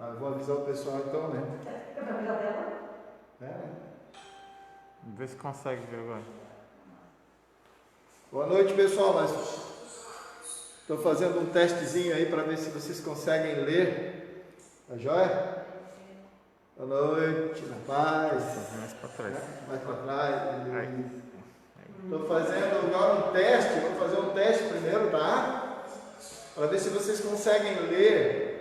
Eu vou avisar o pessoal então, né? Eu vou avisar dela? Vê se consegue ver agora. Boa noite, pessoal. Estou fazendo um testezinho aí para ver se vocês conseguem ler. Tá joia? Boa noite, na paz. Mais para trás. Mais para trás. Estou fazendo agora um teste. Vou fazer um teste primeiro, tá? Para ver se vocês conseguem ler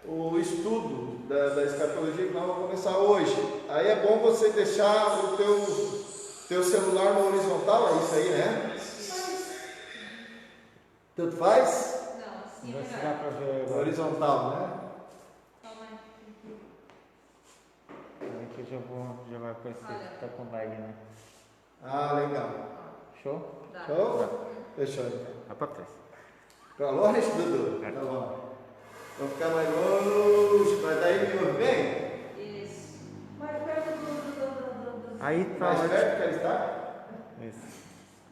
o estudo da escatologia que nós vamos começar hoje. Aí é bom você deixar o teu celular no horizontal, é isso aí, né? Tanto faz? Não, assim Vê é se dá melhor. para ver agora. Horizontal, né? Aí que já vai aparecer que tá com lag, né? Ah, legal. Show? Dá. Show? Fechou então. Vai para trás. Pra longe, Dudu? Tá bom. Vou ficar mais longe, mas daí me ouve bem? Isso. Mais perto do... Aí tá Mais ótimo. perto que ele está? Isso.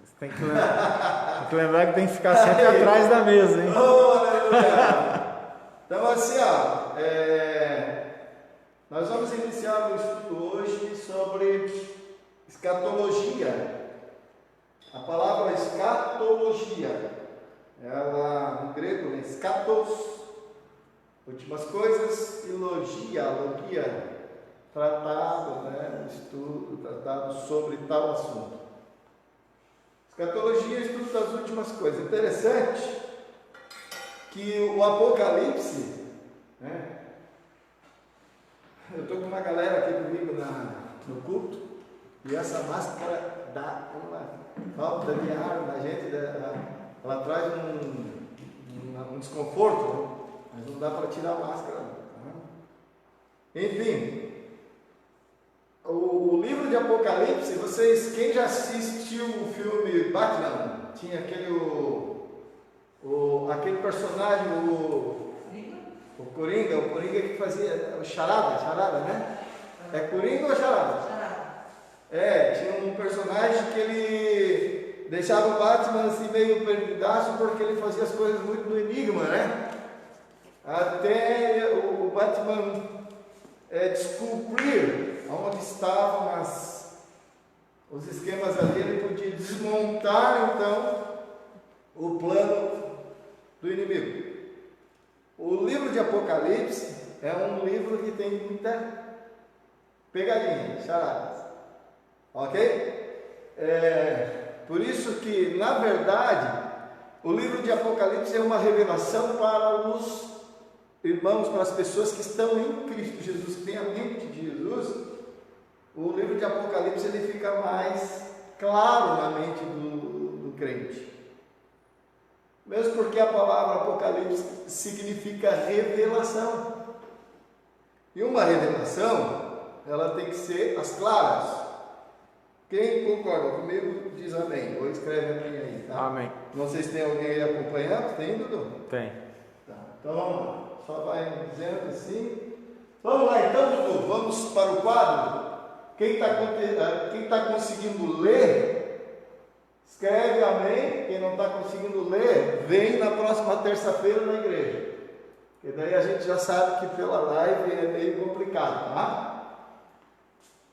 Você tem que lembrar que tem que ficar sempre atrás da mesa, hein? Oh, aleluia! Então assim, ó, nós vamos iniciar o estudo hoje sobre escatologia. A palavra escatologia, ela no grego, né, scatos, últimas coisas, e logia, tratado, né, estudo, tratado sobre tal assunto. Escatologia é estudo das últimas coisas. Interessante que o Apocalipse, né? Eu estou com uma galera aqui comigo no culto e essa máscara dá uma falta de ar na gente, ela traz um desconforto, né? Mas não dá para tirar a máscara. Né? Enfim, o livro de Apocalipse, quem já assistiu o filme Batman, tinha aquele personagem, o Coringa que fazia o charada, né? É Coringa ou charada? Tinha um personagem que ele deixava o Batman assim meio perdidaço porque ele fazia as coisas muito no enigma, né? Até o Batman descobrir onde estavam os esquemas ali, ele podia desmontar então o plano do inimigo. O livro de Apocalipse é um livro que tem muita pegadinha, charadas, ok? Por isso que, na verdade, o livro de Apocalipse é uma revelação para os irmãos, para as pessoas que estão em Cristo Jesus, que têm a mente de Jesus. O livro de Apocalipse ele fica mais claro na mente do crente. Mesmo porque a palavra Apocalipse significa revelação. E uma revelação, ela tem que ser as claras. Quem concorda comigo, diz amém. Ou escreve amém aí, tá? Amém. Não sei se tem alguém aí acompanhando. Tem, Dudu? Tem. Tá. Então vamos lá. Só vai dizendo assim. Vamos lá então, Dudu. Vamos para o quadro. Quem está conseguindo ler, escreve amém. Quem não está conseguindo ler, vem na próxima terça-feira na igreja. Porque daí a gente já sabe que pela live é meio complicado, tá?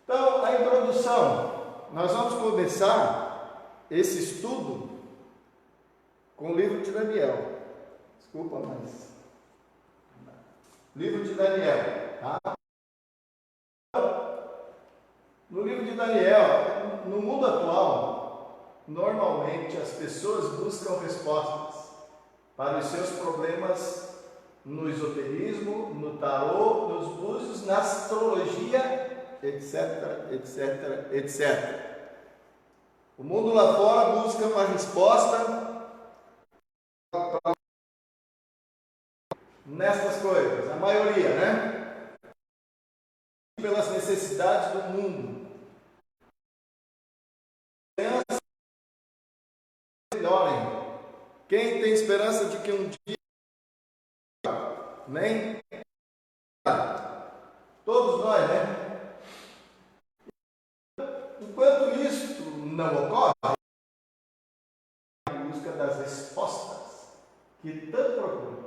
Então, a introdução. Nós vamos começar esse estudo com o livro de Daniel. Desculpa, mas... Livro de Daniel, tá? No livro de Daniel, no mundo atual, normalmente as pessoas buscam respostas para os seus problemas no esoterismo, no tarô, nos búzios, na astrologia, etc, etc, etc. O mundo lá fora busca uma resposta nestas coisas, a maioria, né? Pelas necessidades do mundo. Melhorem. Quem tem esperança de que um dia nem todos nós, né? Enquanto isso não ocorre, em busca das respostas que tanto procuram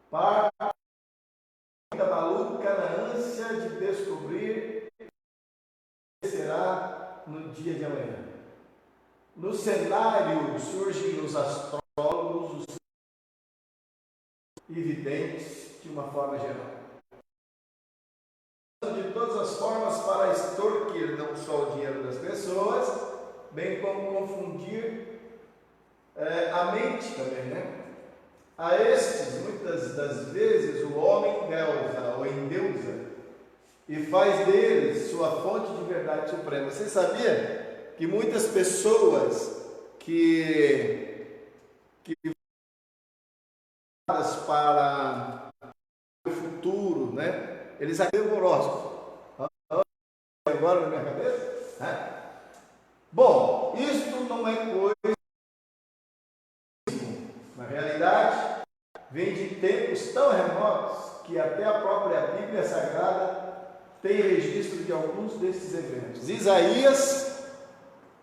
para no dia de amanhã. No cenário surgem os astrólogos, os evidentes, de uma forma geral. De todas as formas para extorquir não só o dinheiro das pessoas, bem como confundir a mente também, né? A estes, muitas das vezes, o homem endeusa ou endeusa e faz deles sua fonte de verdade suprema. Você sabia que muitas pessoas que para o futuro, né? Eles acreditam no horóscopo. Agora na minha cabeça? Né? Bom, isto não é coisa. Na realidade, vem de tempos tão remotos que até a própria Bíblia Sagrada tem registro de alguns desses eventos. Isaías,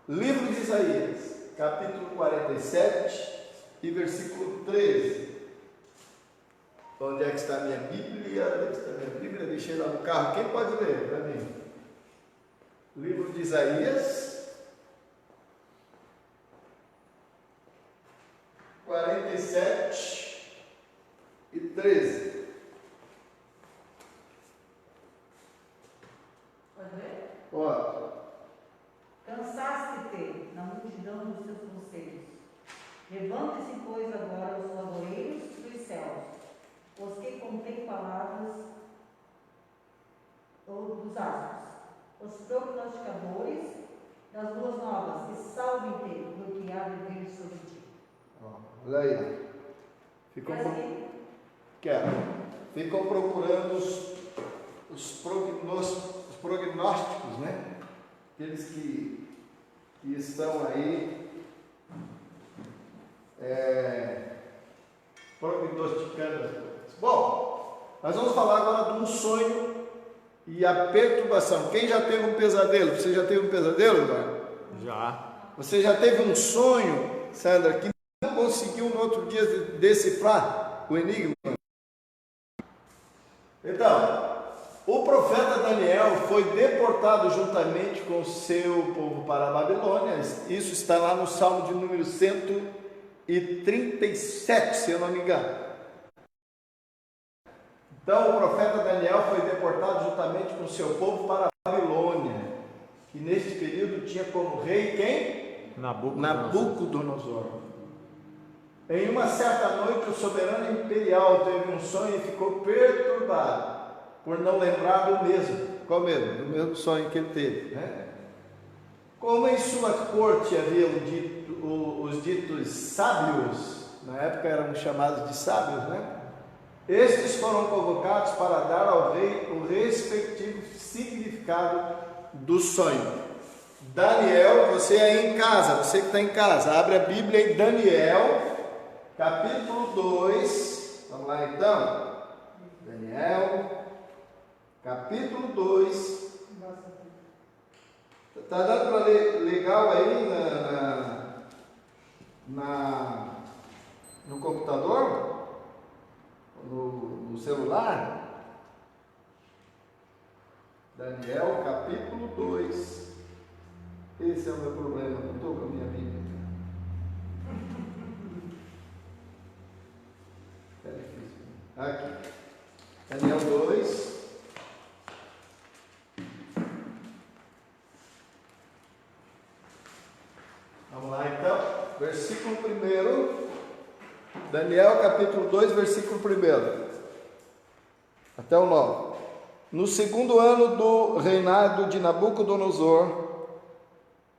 livro de Isaías, capítulo 47 e versículo 13. Onde é que está a minha Bíblia? Onde é que está a minha Bíblia? Deixei lá no carro. Quem pode ler para mim? Livro de Isaías, 47 e 13. Pode ver? Ó. Cansaste-te na multidão dos teus conselhos. Levante-se, pois, agora os lavoureiros dos céus, os que contêm palavras dos astros, os prognosticadores das luas novas, e salvem-te do que há de vir sobre ti. Olha aí. Ficam procurando os prognósticos, né? Aqueles que estão aí prognosticando as coisas. Bom, nós vamos falar agora de um sonho e a perturbação. Quem já teve um pesadelo? Você já teve um pesadelo, Eduardo? Já. Você já teve um sonho, Sandra, que não conseguiu no outro dia decifrar o enigma? Então, o profeta Daniel foi deportado juntamente com o seu povo para a Babilônia. Isso está lá no Salmo de número 137, se eu não me engano. Então, o profeta Daniel foi deportado juntamente com o seu povo para a Babilônia, que neste período tinha como rei quem? Nabucodonosor. Em uma certa noite, o soberano imperial teve um sonho e ficou perturbado por não lembrar do mesmo. Qual mesmo? Do mesmo sonho que ele teve, né? Como em sua corte haviam os ditos sábios, na época eram chamados de sábios, né? Estes foram convocados para dar ao rei o respectivo significado do sonho. Daniel, você aí em casa, você que está em casa, abre a Bíblia em Daniel, capítulo 2. Vamos lá então. Daniel, capítulo 2. Está dando para ler legal aí no computador? No celular? Daniel, capítulo 2. Esse é o meu problema, não estou com a minha Bíblia. É difícil. Aqui. Daniel 2. Vamos lá então. Versículo 1. Daniel capítulo 2, versículo 1. Até o 9. No segundo ano do reinado de Nabucodonosor,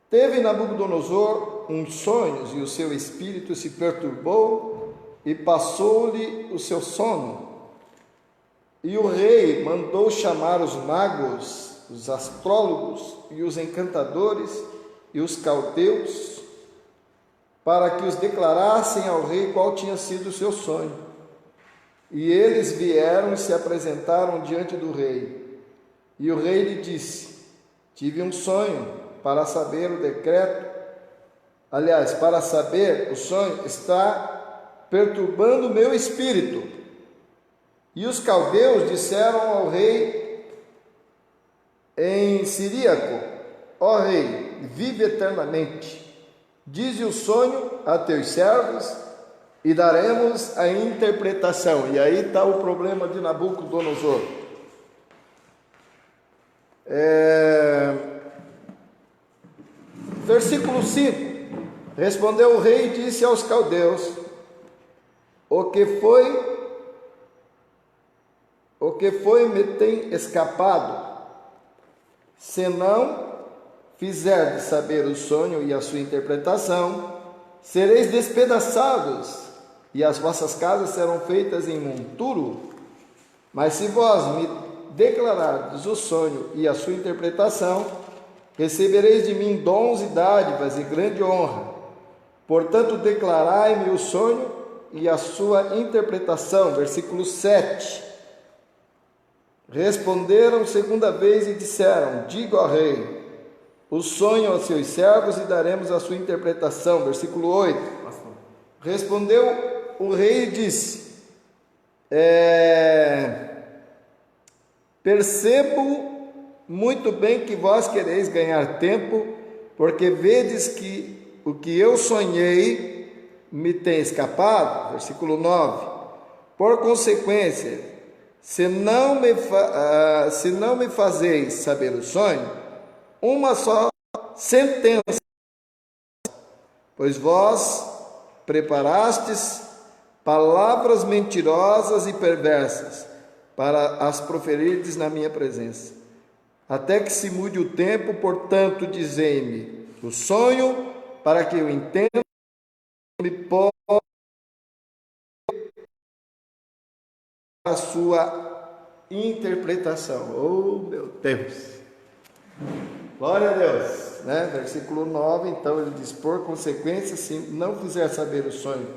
teve Nabucodonosor uns sonhos, e o seu espírito se perturbou, e passou-lhe o seu sono. E o rei mandou chamar os magos, os astrólogos e os encantadores e os caldeus, para que os declarassem ao rei qual tinha sido o seu sonho. E eles vieram e se apresentaram diante do rei. E o rei lhe disse: tive um sonho, para saber o decreto. Aliás, para saber o sonho, está perturbando o meu espírito. E os caldeus disseram ao rei em siríaco: ó rei, vive eternamente. Dize o sonho a teus servos e daremos a interpretação. E aí está o problema de Nabucodonosor. Versículo 5. Respondeu o rei e disse aos caldeus: O que foi me tem escapado, se não fizerdes saber o sonho e a sua interpretação, sereis despedaçados, e as vossas casas serão feitas em monturo. Mas se vós me declarardes o sonho e a sua interpretação, recebereis de mim dons e dádivas e grande honra. Portanto, declarai-me o sonho e a sua interpretação. Versículo 7. Responderam segunda vez e disseram: Diga ao rei o sonho aos seus servos e daremos a sua interpretação. Versículo 8. Respondeu o rei e disse: Percebo muito bem que vós quereis ganhar tempo, porque vedes que o que eu sonhei me tem escapado. Versículo 9. Por consequência, se não me fazeis saber o sonho, uma só sentença, pois vós preparastes palavras mentirosas e perversas para as proferirdes na minha presença, até que se mude o tempo. Portanto, dizei-me o sonho, para que eu entenda e me possa a sua interpretação. Oh, meu Deus! Glória a Deus, né? Versículo 9, então ele diz: por consequência, se não fizer saber o sonho,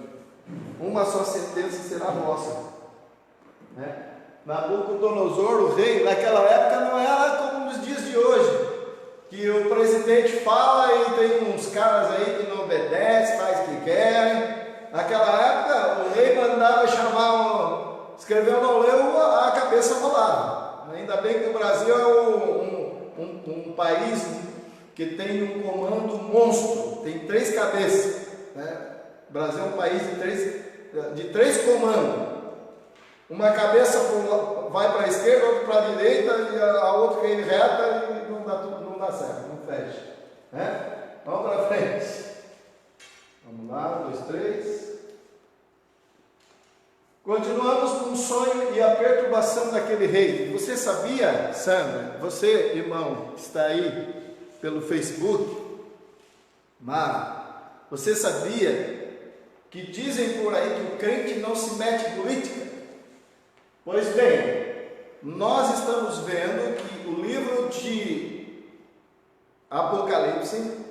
uma só sentença será vossa, né? Nabucodonosor, o rei, naquela época não era como nos dias de hoje, que o presidente fala e tem uns caras aí que não obedecem, faz o que querem. Naquela época, o rei mandava chamar, escrever um leu, a cabeça rolava. Ainda bem que o Brasil é um país que tem um comando monstro, tem 3 cabeças, né? O Brasil é um país de três comandos. Uma cabeça vai para a esquerda, outra para a direita, e a outra que ir reta, e não dá certo, não fecha, né? Vamos para frente. Vamos lá, 2, 3. Continuamos com o sonho e a perturbação daquele rei. Você sabia, Sandra, você, irmão, que está aí pelo Facebook, Mara, você sabia que dizem por aí que o crente não se mete em política? Pois bem, nós estamos vendo que o livro de Apocalipse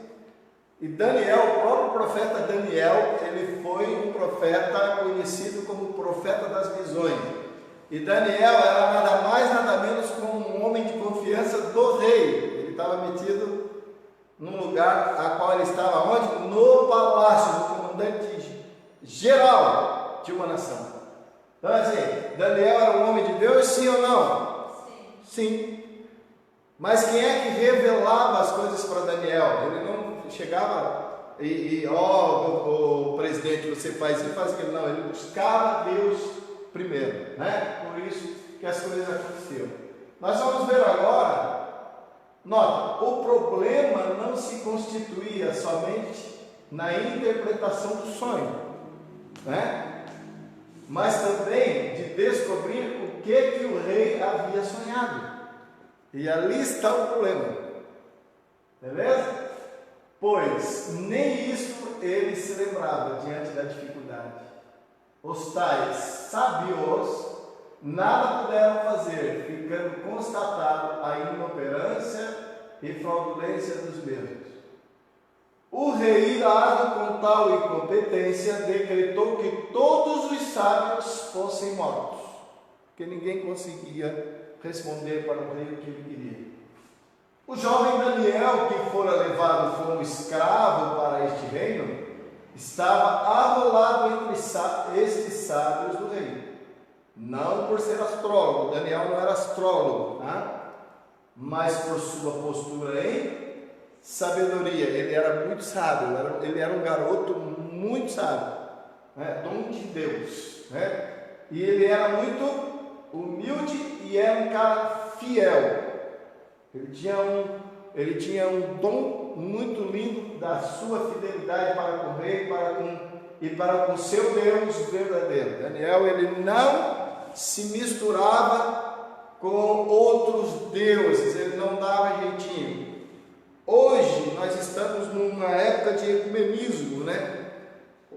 e Daniel, o próprio profeta Daniel, ele foi um profeta conhecido como profeta das visões. E Daniel era nada mais, nada menos como um homem de confiança do rei. Ele estava metido num lugar a qual ele estava onde? No palácio do comandante geral de uma nação. Então assim, Daniel era um homem de Deus, sim ou não? Sim. Mas quem é que revelava as coisas para Daniel? Ele não chegava o presidente, você faz isso, faz aquilo. Não, ele buscava Deus primeiro, né? Por isso que as coisas aconteceram. Nós vamos ver agora, nota, o problema não se constituía somente na interpretação do sonho, né? Mas também de descobrir o que o rei havia sonhado. E ali está o problema, beleza? Pois nem isso ele se lembrava diante da dificuldade. Os tais sábios nada puderam fazer, ficando constatado a inoperância e fraudulência dos mesmos. O rei, irado com tal incompetência, decretou que todos os sábios fossem mortos, porque ninguém conseguia responder para o rei o que ele queria. O jovem Daniel, que fora levado como escravo para este reino, estava arrolado entre estes sábios do rei. Não por ser astrólogo, Daniel não era astrólogo, tá? Mas por sua postura em sabedoria, ele era muito sábio, ele era um garoto muito sábio, né? Dom de Deus, né? E ele era muito humilde e era um cara fiel. Ele tinha um dom muito lindo da sua fidelidade para com o rei e para com o seu Deus verdadeiro. Daniel, ele não se misturava com outros deuses, ele não dava jeitinho. Hoje nós estamos numa época de ecumenismo, né?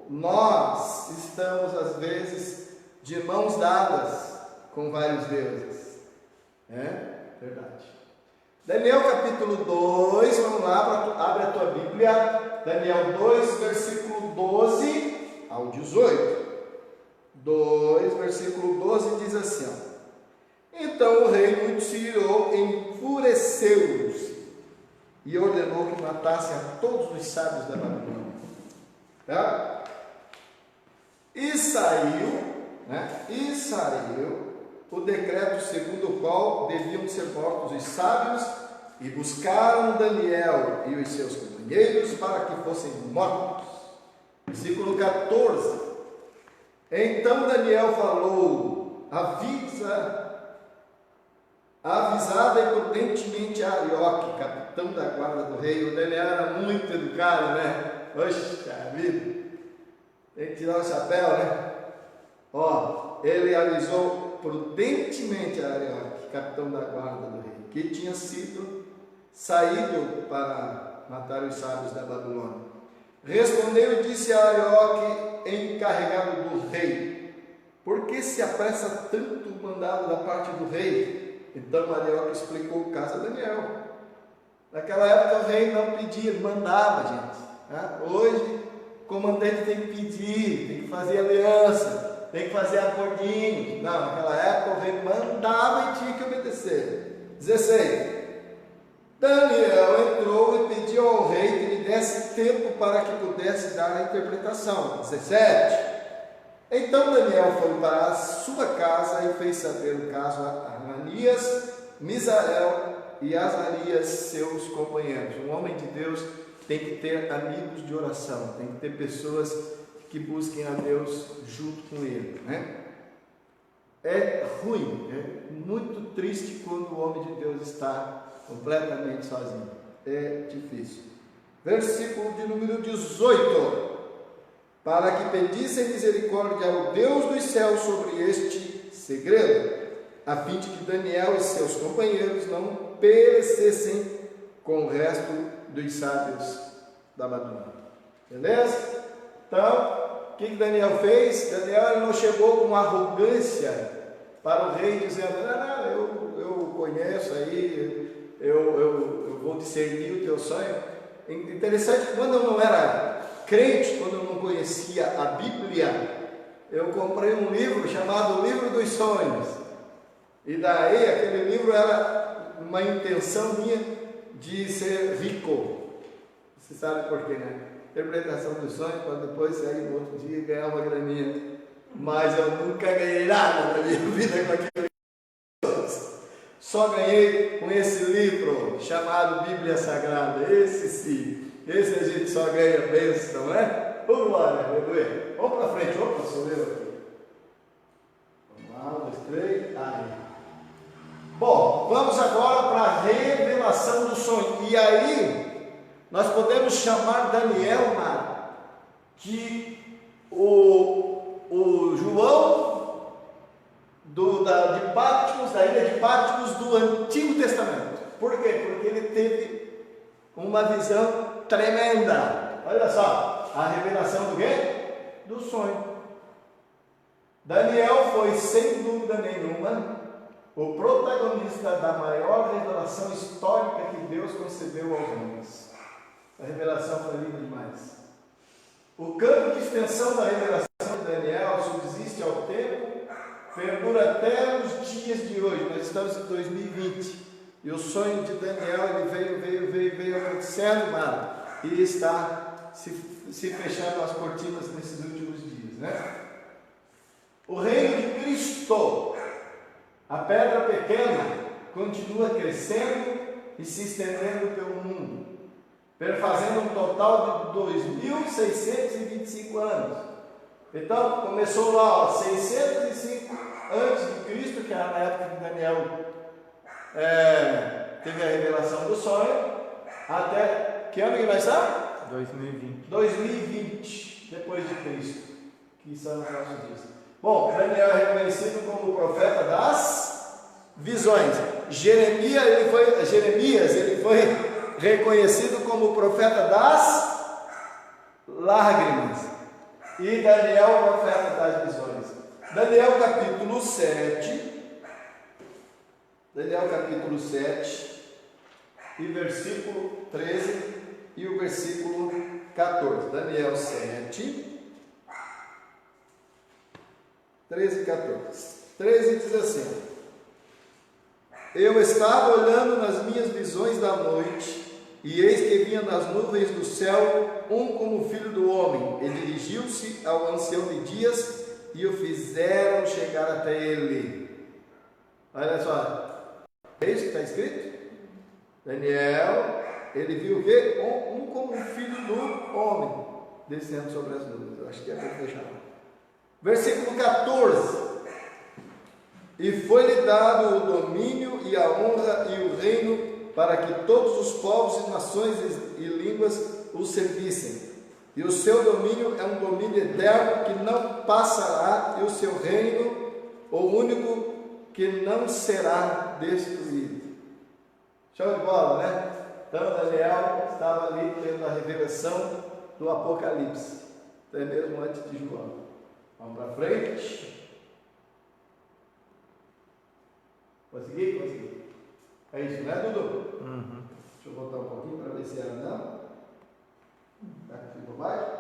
Nós estamos às vezes de mãos dadas com vários deuses, né? Verdade. Daniel capítulo 2, vamos lá, abre a tua Bíblia, Daniel 2, versículo 12 ao 18. 2, versículo 12 diz assim, ó: Então o rei muito se irou, enfureceu-se e ordenou que matassem a todos os sábios da Babilônia. Tá? E saiu o decreto segundo o qual deviam ser mortos os sábios, e buscaram Daniel e os seus companheiros para que fossem mortos. Versículo 14. Então Daniel falou, avisada e prudentemente a Arioque, capitão da guarda do rei. O Daniel era muito educado, né? Poxa vida, tem que tirar o chapéu, né? Ó, ele avisou prudentemente a Arioque, capitão da guarda do rei, que tinha saído para matar os sábios da Babilônia. Respondeu e disse a Arioque, encarregado do rei: Por que se apressa tanto o mandado da parte do rei? Então Arioque explicou o caso a Daniel. Naquela época o rei não pedia, ele mandava, gente, né? Hoje o comandante tem que pedir, tem que fazer aliança, tem que fazer acordinhos. Não, naquela época o rei mandava e tinha que obedecer. 16. Daniel entrou e pediu ao rei que lhe desse tempo para que pudesse dar a interpretação. 17. Então Daniel foi para a sua casa e fez saber o caso a Ananias, Misael e Azarias, seus companheiros. Um homem de Deus tem que ter amigos de oração, tem que ter pessoas que busquem a Deus junto com ele, né? É ruim, é muito triste quando o homem de Deus está completamente sozinho. É difícil. Versículo de número 18. Para que pedissem misericórdia ao Deus dos céus sobre este segredo, a fim de que Daniel e seus companheiros não perecessem com o resto dos sábios da Babilônia. Beleza? Então, o que Daniel fez? Daniel não chegou com arrogância para o rei, dizendo: não, eu conheço aí, eu vou discernir o teu sonho. Interessante, quando eu não era crente, quando eu não conhecia a Bíblia, eu comprei um livro chamado Livro dos Sonhos. E daí, aquele livro era uma intenção minha de ser rico. Você sabe por quê, né? Interpretação dos sonhos, para depois sair no outro dia e ganhar uma graninha. Mas eu nunca ganhei nada na minha vida com aquele livro. Só ganhei com esse livro chamado Bíblia Sagrada. Esse sim. Esse a gente só ganha bênção, né? Vamos lá, né, aleluia. Vamos para frente. Opa, sou eu aqui. Vamos lá, 1, 2, 3. Aí. Bom, vamos agora para a revelação do sonho. E aí, nós podemos chamar Daniel, de o João de Patmos, da ilha de Patmos do Antigo Testamento. Por quê? Porque ele teve uma visão tremenda. Olha só, a revelação do quê? Do sonho. Daniel foi, sem dúvida nenhuma, o protagonista da maior revelação histórica que Deus concedeu aos homens. A revelação foi linda demais. O campo de extensão da revelação de Daniel subsiste ao tempo, perdura até os dias de hoje. Nós estamos em 2020 e o sonho de Daniel ele veio acontecendo, e está se fechando as cortinas nesses últimos dias, né? O reino de Cristo, a pedra pequena, continua crescendo e se estendendo pelo mundo. perfazendo um total de 2.625 anos. Então, começou lá, ó, 605 antes de Cristo, que era na época que Daniel teve a revelação do sonho, até que ano que nós estamos? 2020. 2020, depois de Cristo, que são os nossos dias. Bom, Daniel é reconhecido como o profeta das visões. Jeremias, ele foi reconhecido como o profeta das lágrimas. E Daniel, o profeta das visões. Daniel capítulo 7, e versículo 13 e o versículo 14. Daniel 7, 13 e 14. 13 diz assim: eu estava olhando nas minhas visões da noite, e eis que vinha nas nuvens do céu um como filho do homem. Ele dirigiu-se ao ancião de dias e o fizeram chegar até ele. Olha só, é isso que está escrito? Daniel, ele viu o quê? Um como filho do homem descendo sobre as nuvens. Eu acho que é para fechar. Versículo 14. E foi-lhe dado o domínio e a honra e o reino, para que todos os povos e nações e línguas o servissem. E o seu domínio é um domínio eterno que não passará, e o seu reino, o único que não será destruído. Show de bola, né? Então Daniel estava ali tendo a revelação do Apocalipse, até mesmo antes de João. Vamos para frente. Consegui? Consegui. É isso, né, Dudu? Uhum. Deixa eu botar um pouquinho para ver se era não. Será que ficou baixo?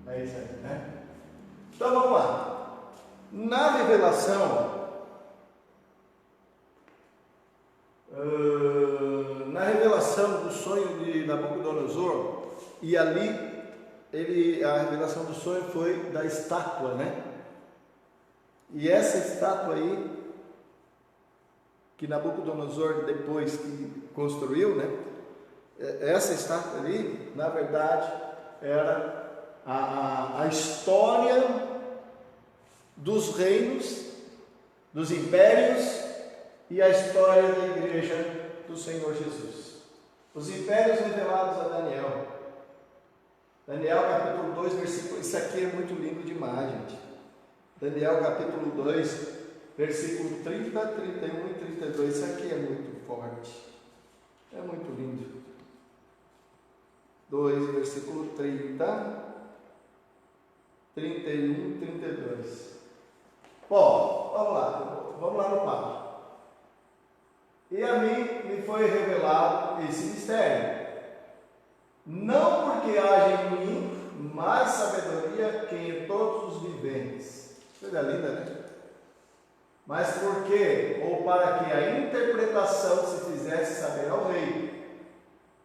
É isso aí, né? Então vamos lá. Na revelação do sonho de Nabucodonosor, e ali a revelação do sonho foi da estátua, né? E essa estátua aí, que Nabucodonosor depois que construiu, né? Essa estátua ali, na verdade, era a história dos reinos, dos impérios e a história da igreja do Senhor Jesus. Os impérios revelados a Daniel. Daniel capítulo 2, versículo... Isso aqui é muito lindo demais, gente. Daniel capítulo 2, versículo 30, 31 e 32. Isso aqui é muito forte. É muito lindo. 2, versículo 30, 31 e 32. Bom, vamos lá no papo. E a mim me foi revelado esse mistério, não porque haja em mim mais sabedoria que em todos os viventes. Coisa linda, né? Mas porque, ou para que a interpretação se fizesse saber ao rei,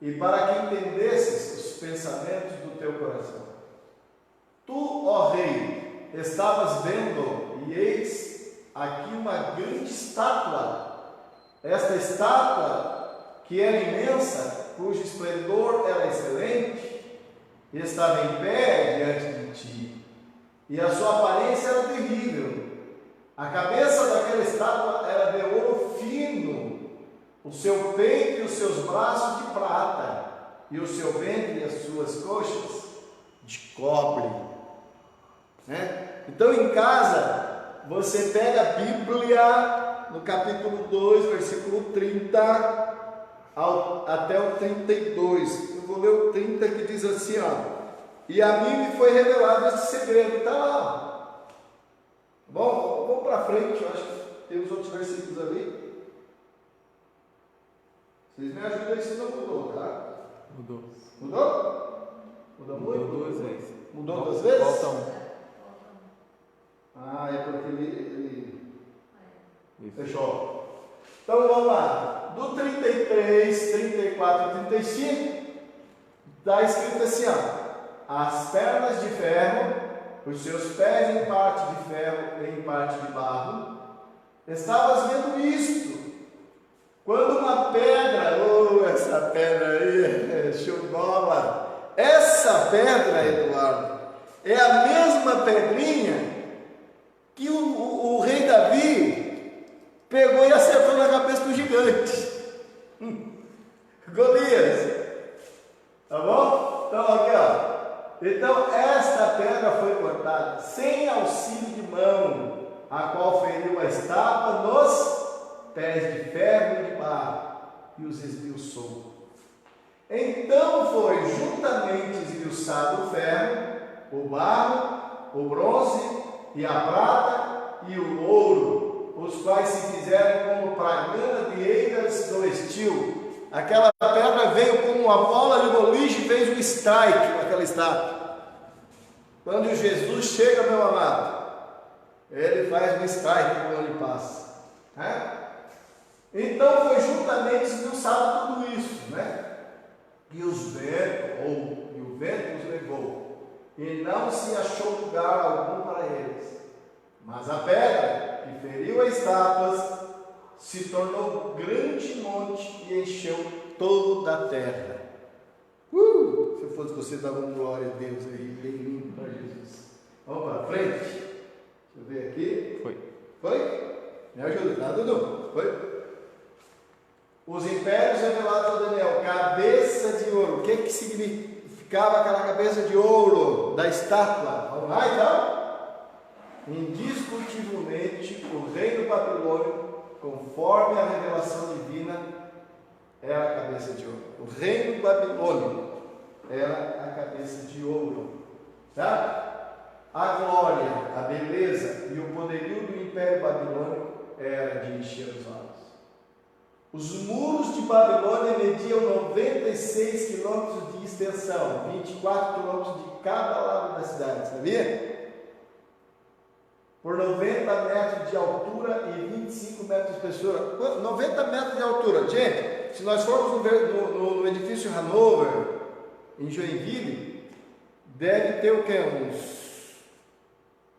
e para que entendesses os pensamentos do teu coração. Tu, ó rei, estavas vendo, e eis aqui uma grande estátua. Esta estátua, que era imensa, cujo esplendor era excelente, estava em pé diante de ti, e a sua aparência era terrível. A cabeça daquela estátua era de ouro fino, o seu peito e os seus braços de prata, e o seu ventre e as suas coxas de cobre. Né? Então em casa, você pega a Bíblia no capítulo 2, versículo 30 até o 32. Eu vou ler o 30 que diz assim, ó. E a mim me foi revelado esse segredo. Está lá. Bom, vamos para frente. Eu acho que tem os outros versículos ali. Vocês me ajudam aí se não mudou, tá? Mudou. Mudou? Mudou muito? Mudou 2 vezes. Mudou 2 vezes? Falta um. Ah, é porque ele... Isso. Fechou. Então vamos lá. Do 33, 34 e 35, está escrito assim, ó. As pernas de ferro, os seus pés em parte de ferro e em parte de barro. Estavas vendo isto, Quando uma pedra, essa pedra aí, show de bola. Essa pedra, Eduardo, é a mesma pedrinha que o rei Davi pegou e acertou na cabeça do gigante. Golias. Tá bom? Então aqui, ó. Então esta pedra foi cortada sem auxílio de mão, a qual feriu a estátua nos pés de ferro e de barro e os esmiuçou. Então foi juntamente esmiuçado o ferro, o barro, o bronze e a prata e o ouro, os quais se fizeram como pragana de eiras do estilo. Aquela pedra veio como uma bola de boliche e fez um strike naquela estátua. Quando Jesus chega, meu amado, ele faz um strike quando ele passa. Então foi juntamente esmiuçado tudo isso, E o vento os levou, e não se achou lugar algum para eles. Mas a pedra que feriu as estátuas se tornou grande monte e encheu toda a terra. Se eu fosse você, dava uma glória a Deus aí, bem lindo para Jesus. Vamos para frente. Deixa eu ver aqui. Foi? Me ajuda, tá, Dudu? Foi? Os impérios revelados ao Daniel, cabeça de ouro. O que significava aquela cabeça de ouro da estátua? Vamos lá então? Indiscutivelmente, o reino babilônico, conforme a revelação divina, era a cabeça de ouro. O reino babilônico era a cabeça de ouro. Tá? A glória, a beleza e o poderio do Império Babilônico era de encher os olhos. Os muros de Babilônia mediam 96 quilômetros de extensão, 24 quilômetros de cada lado da cidade, sabia? Por 90 metros de altura e 25 metros de espessura. 90 metros de altura. Gente, se nós formos no edifício Hanover, em Joinville, deve ter o quê? Uns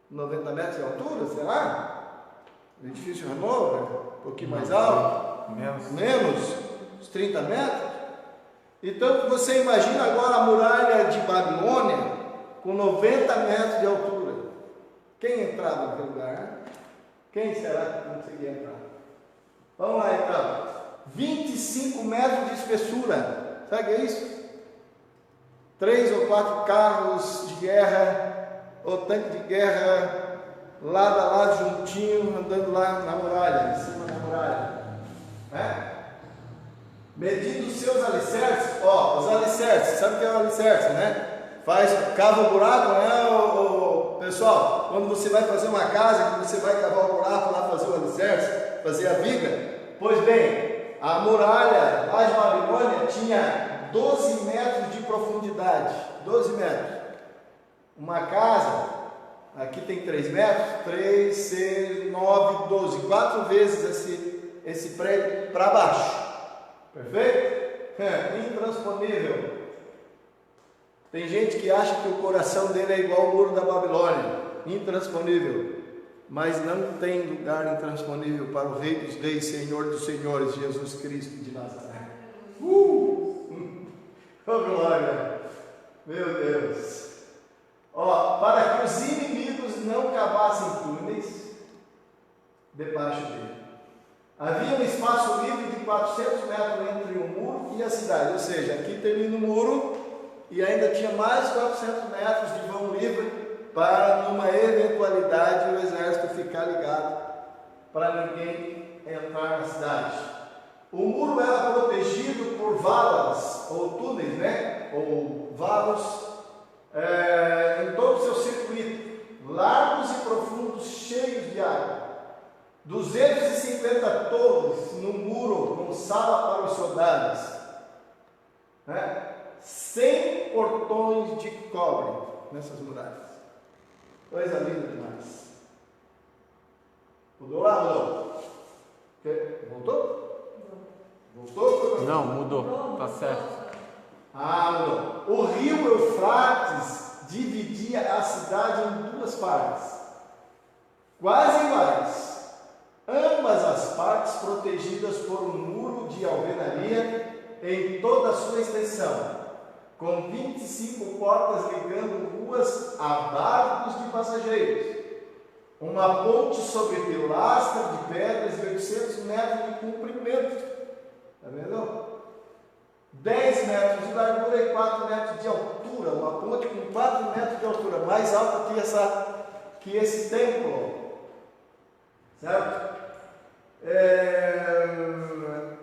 90 metros de altura, será? O edifício Hanover, um pouquinho mais alto. Menos, uns 30 metros. Então você imagina agora a muralha de Babilônia com 90 metros de altura. Quem entrava naquele lugar? Quem será que conseguia entrar? Vamos lá então. 25 metros de espessura. Sabe o que é isso? 3 ou 4 carros de guerra ou tanque de guerra lado a lado juntinho, andando lá na muralha, em cima da muralha. Medindo os seus alicerces, os alicerces, sabe o que é o alicerce, cava o buraco, pessoal, quando você vai fazer uma casa, que você vai cavar o buraco lá, fazer o alicerce, fazer a viga, pois bem, a muralha lá de Babilônia tinha 12 metros de profundidade, 12 metros, uma casa, aqui tem 3 metros, 3, 6, 9, 12, 4 vezes esse prédio para baixo, perfeito? Intransponível. Tem gente que acha que o coração dele é igual ao muro da Babilônia, intransponível, mas não tem lugar intransponível para o Rei dos Reis, Senhor dos Senhores, Jesus Cristo de Nazaré. Glória, meu Deus. Para que os inimigos não cavassem túneis debaixo dele. Havia um espaço livre de 400 metros entre o muro e a cidade, ou seja, aqui termina o muro e ainda tinha mais 400 metros de vão livre para, numa eventualidade, o exército ficar ligado para ninguém entrar na cidade. O muro era protegido por valas ou túneis, ou valos em todo o seu circuito, largos e profundos, cheios de água. 250 torres no muro com sala para os soldados, 100 portões de cobre nessas muralhas. Coisa linda demais. Mudou lá, mudou? Voltou? Voltou? Não, mudou, tá certo. Mudou. O rio Eufrates dividia a cidade em 2 partes, quase iguais. Ambas as partes protegidas por um muro em toda a sua extensão, com 25 portas ligando ruas a barcos de passageiros. Uma ponte sobre pilastra de pedras de 800 metros de comprimento. Está vendo? 10 metros de largura e 4 metros de altura. Uma ponte com 4 metros de altura, mais alta que esse templo. Certo?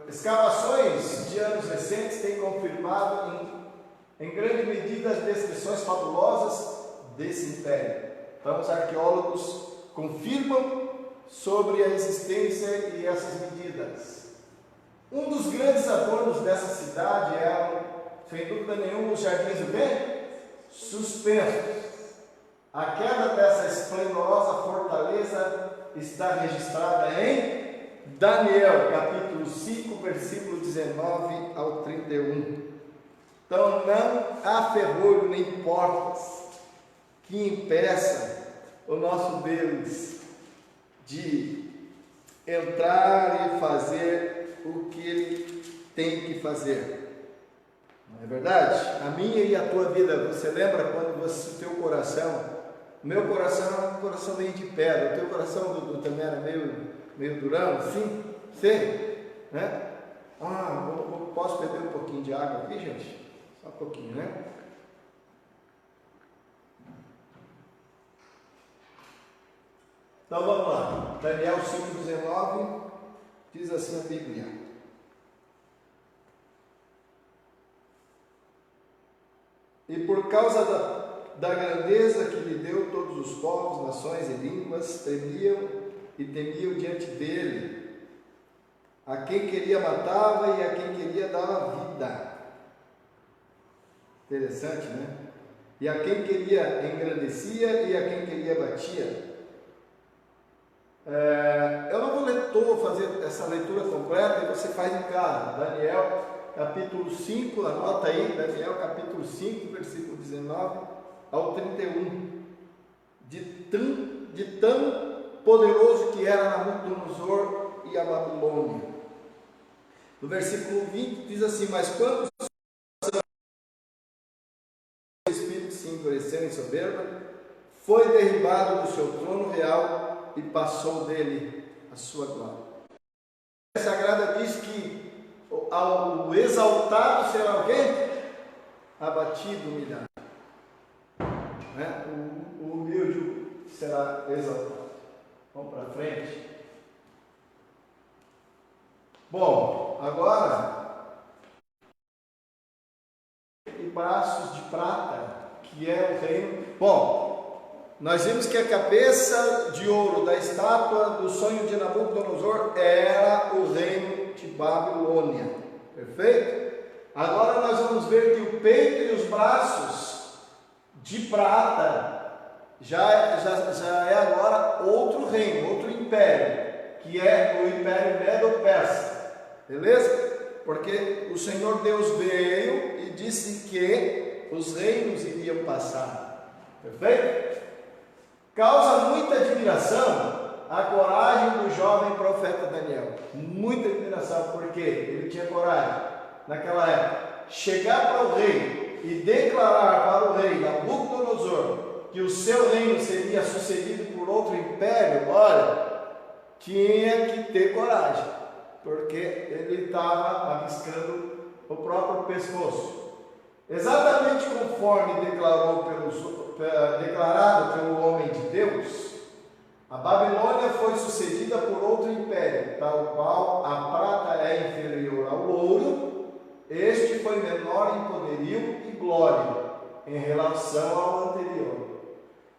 Escavações de anos recentes têm confirmado em grande medida as descrições fabulosas desse império. Então, os arqueólogos confirmam sobre a existência e essas medidas. Um dos grandes adornos dessa cidade é, sem dúvida nenhuma, os jardins do bem suspensos. A queda dessa esplendorosa fortaleza está registrada em Daniel, capítulo 5, versículo 19 ao 31. Então, não há ferrolho nem portas que impeçam o nosso Deus de entrar e fazer o que Ele tem que fazer. Não é verdade? A minha e a tua vida, você lembra quando o teu coração, o meu coração é um coração meio de pedra, o teu coração também era meio durão? Sim? Sim? Né? Posso beber um pouquinho de água aqui, gente? Só um pouquinho, né? Então vamos lá, Daniel 5,19 diz assim a Bíblia: e por causa da grandeza que lhe deu, todos os povos, nações e línguas temiam diante dele. A quem queria matava e a quem queria dava vida. Interessante, né? E a quem queria engrandecia e a quem queria batia. Eu não vou fazer essa leitura completa, e você faz em casa. Daniel capítulo 5, anota aí, Daniel capítulo 5, versículo 19 ao 31. De tão poderoso que era Nabucodonosor e a Babilônia. No versículo 20 diz assim: mas quando o Espírito se endureceu em soberba, foi derribado do seu trono real e passou dele a sua glória. A Sagrada diz que o exaltado será o quê? Abatido, humilhado. Né? O humilde será exaltado. Vamos para frente. Bom, agora, e braços de prata, que é o reino. Bom, nós vimos que a cabeça de ouro da estátua do sonho de Nabucodonosor era o reino de Babilônia. Perfeito? Agora nós vamos ver que o peito e os braços de prata já é agora outro reino, outro império, que é o Império Medo-Persa. Beleza? Porque o Senhor Deus veio e disse que os reinos iriam passar. Perfeito? Causa muita admiração a coragem do jovem profeta Daniel. Muita admiração, porque ele tinha coragem, naquela época, chegar para o rei e declarar para o rei Nabucodonosor que o seu reino seria sucedido por outro império. Olha, tinha que ter coragem, porque ele estava arriscando o próprio pescoço. Exatamente conforme declarado pelo homem de Deus, a Babilônia foi sucedida por outro império, tal qual a prata é inferior ao ouro, este foi menor em poderio e glória em relação ao anterior.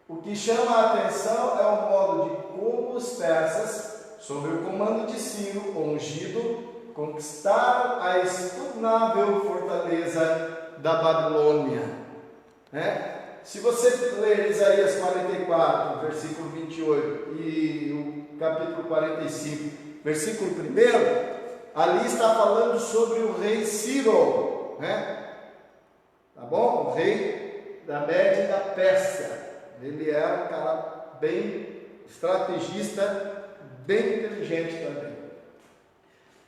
O que chama a atenção é o modo de como os persas, sob o comando de Ciro, ungido, conquistaram a expugnável fortaleza da Babilônia. Se você ler Isaías 44, versículo 28 e o capítulo 45, versículo 1, ali está falando sobre o rei Ciro, tá bom? O rei da Média e da Pérsia. Ele era um cara bem estrategista, bem inteligente também.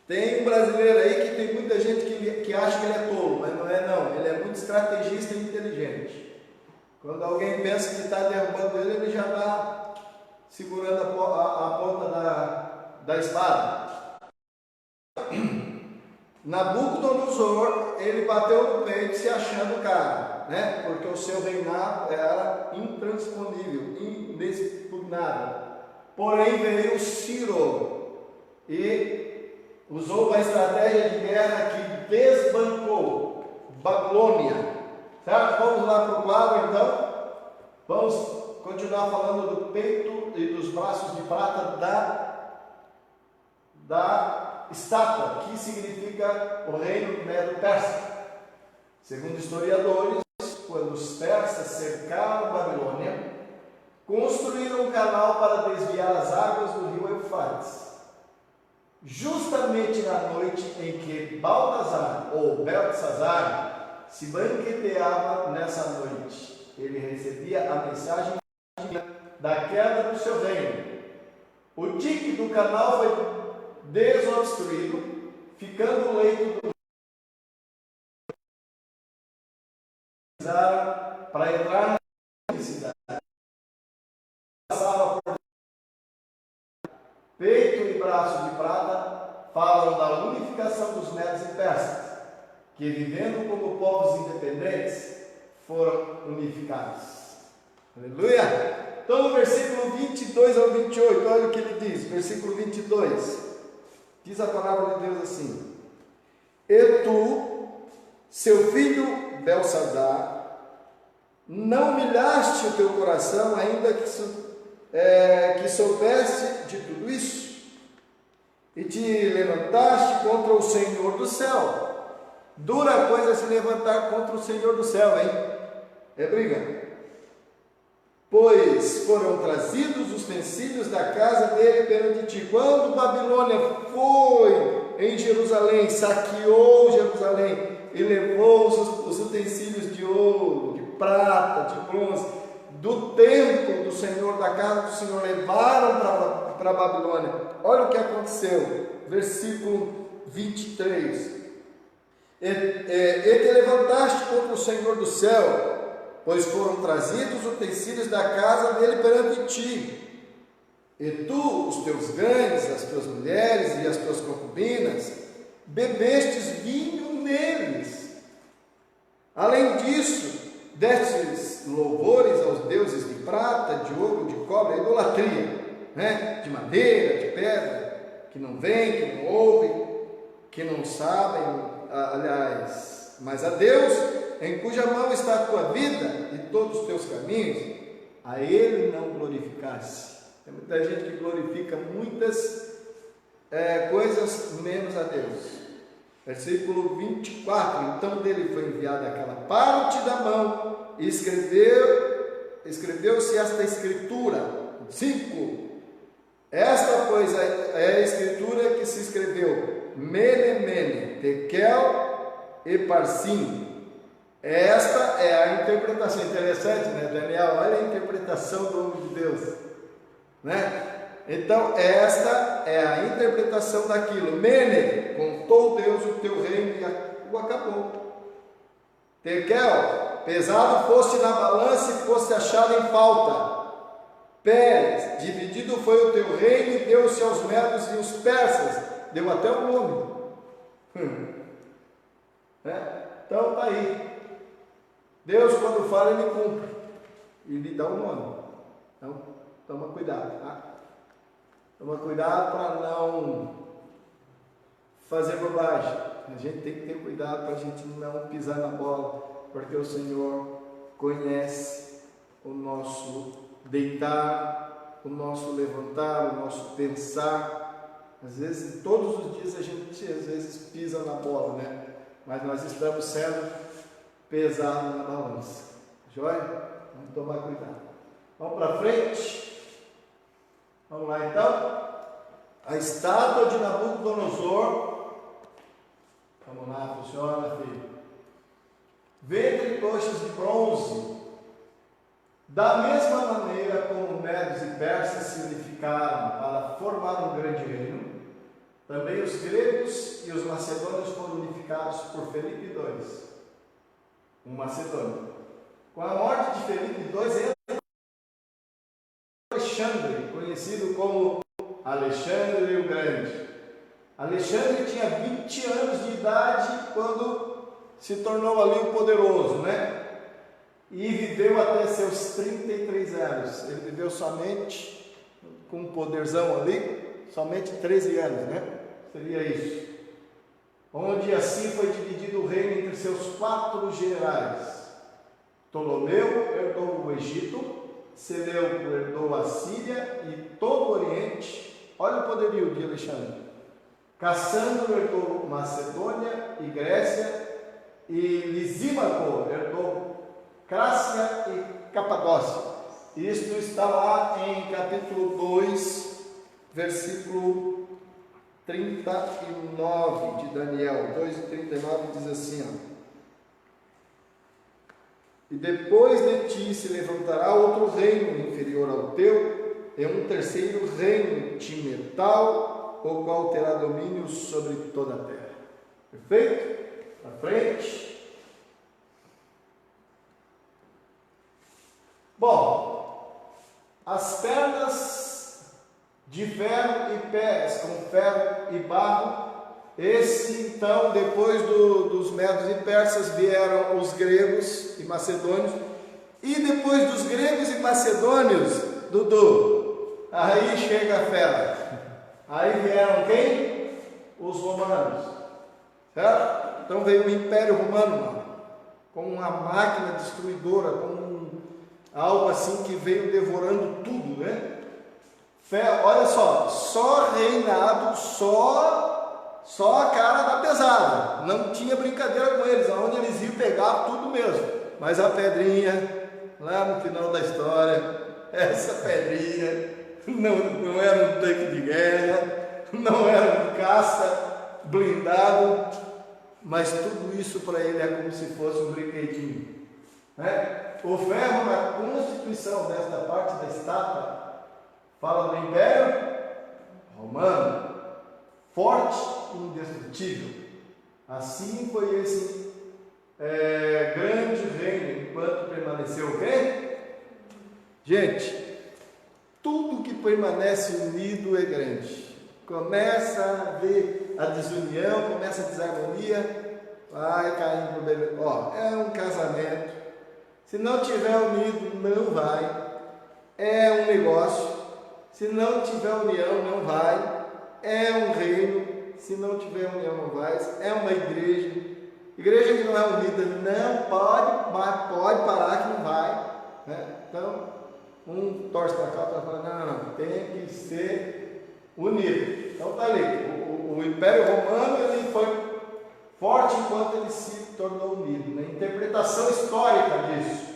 Tem um brasileiro aí que tem muita gente que acha Quando alguém pensa que está derrubando ele, ele já está segurando a ponta da espada. Nabucodonosor, ele bateu no peito se achando cara, né? Porque o seu reinado era intransponível, inexpugnável. Porém veio Ciro e usou uma estratégia de guerra que desbancou Babilônia. Certo? Vamos lá para o quadro então. Vamos continuar falando do peito e dos braços de prata da estátua, que significa o reino Medo-Persa. Segundo historiadores, quando os persas cercaram Babilônia, construíram um canal para desviar as águas do rio Eufrates. Justamente na noite em que Baltazar ou Beltesazar se banqueteava nessa noite, ele recebia a mensagem da queda do seu reino. O dique do canal foi desobstruído, ficando o leito do para entrar na cidade. Passava por peito e braço de prata, falam da unificação dos medos e persas, que vivendo como povos independentes, foram unificados. Aleluia! Então no versículo 22 ao 28, olha o que ele diz, versículo 22. Diz a palavra de Deus assim: E tu, seu filho Belsazar, não humilhaste o teu coração, ainda que soubeste de tudo isso, e te levantaste contra o Senhor do céu. Dura coisa se levantar contra o Senhor do céu, hein? É briga. Pois foram trazidos os utensílios da casa dele perante ti. Quando Babilônia foi em Jerusalém, saqueou Jerusalém e levou os utensílios de ouro, de prata, de bronze, do templo do Senhor, da casa do Senhor, levaram para a Babilônia. Olha o que aconteceu, versículo 23. E te levantaste contra o Senhor do céu, pois foram trazidos os utensílios da casa dele perante ti. E tu, os teus ganhos, as tuas mulheres e as tuas concubinas, bebestes vinho neles. Além disso, destes louvores aos deuses de prata, de ouro, de cobre, a idolatria, né? De madeira, de pedra, que não vem, que não ouvem, que não sabem, aliás, mas a Deus, em cuja mão está a tua vida e todos os teus caminhos, a Ele não glorificasse. Tem muita gente que glorifica muitas coisas menos a Deus. Versículo 24, então dele foi enviada aquela parte da mão, e escreveu-se esta escritura. 5. Esta, pois, é a escritura que se escreveu: Mene, Mene, Tekel e Parsim. Esta é a interpretação interessante, né, Daniel? Olha a interpretação do homem de Deus, né? Então, esta é a interpretação daquilo. Mene, contou Deus o teu reino e o acabou. Tekel, pesado foste na balança e foste achado em falta. Pérez, dividido foi o teu reino e deu-se aos medos e os persas. Deu até o nome. Então está aí. Deus, quando fala, Ele cumpre. E lhe dá o nome. Então, toma cuidado, tá? Toma cuidado para não fazer bobagem. A gente tem que ter cuidado para a gente não pisar na bola, porque o Senhor conhece o nosso deitar, o nosso levantar, o nosso pensar. Às vezes, todos os dias a gente às vezes pisa na bola, né? Mas nós estamos sendo pesados na balança. Joia? Vamos tomar cuidado. Vamos para frente. Vamos lá então. A estátua de Nabucodonosor. Vamos lá, funciona, filho. Ventre e coxas de bronze. Da mesma maneira como medos e persas se unificaram para formar um grande reino, também os gregos e os macedônios foram unificados por Felipe II, um macedônio. Com a morte de Felipe II, Alexandre, conhecido como Alexandre o Grande. Alexandre tinha 20 anos de idade quando se tornou ali o poderoso, né? E viveu até seus 33 anos. Ele viveu somente, com um poderzão ali, somente 13 anos, né? Seria isso. Onde assim foi dividido o reino entre seus 4 generais. Ptolomeu herdou o Egito, Seleuco herdou a Síria e todo o Oriente. Olha o poderio de Alexandre. Cassandro herdou Macedônia e Grécia, e Lisímaco herdou Cássia e Capadócia. Isto está lá em capítulo 2, versículo 39 de Daniel. 2:39 diz assim, ó: E depois de ti se levantará outro reino inferior ao teu, e um terceiro reino timetal, o qual terá domínio sobre toda a terra. Perfeito? Para frente. Bom, as pernas de ferro e pés com ferro e barro. Esse então, depois dos medos e persas, vieram os gregos e macedônios. E depois dos gregos e macedônios, Dudu, aí chega a fera. Aí vieram quem? Os romanos, certo? Então veio o Império Romano, com uma máquina destruidora, com algo assim que veio devorando tudo, né? Olha só reinado, só a cara da pesada, não tinha brincadeira com eles, aonde eles iam pegar tudo mesmo. Mas a pedrinha, lá no final da história, essa pedrinha não era um tanque de guerra, não era um caça blindado, mas tudo isso para ele é como se fosse um brinquedinho, né? O ferro, na constituição desta parte da estátua, fala do Império Romano, forte e indestrutível. Assim foi esse grande reino, enquanto permaneceu o quê? Gente, tudo que permanece unido é grande. Começa a ver a desunião, começa a desarmonia, vai caindo no bebê. Ó, é um casamento. Se não tiver unido, não vai. É um negócio. Se não tiver união, não vai. É um reino. Se não tiver união, não vai. É uma igreja. Igreja que não é unida não pode, mas pode parar que não vai, né? Então, um torce para cá, outro para lá. Não. Tem que ser unido. Então tá ali. O Império Romano ele foi forte enquanto ele se tornou unido. Na interpretação histórica disso.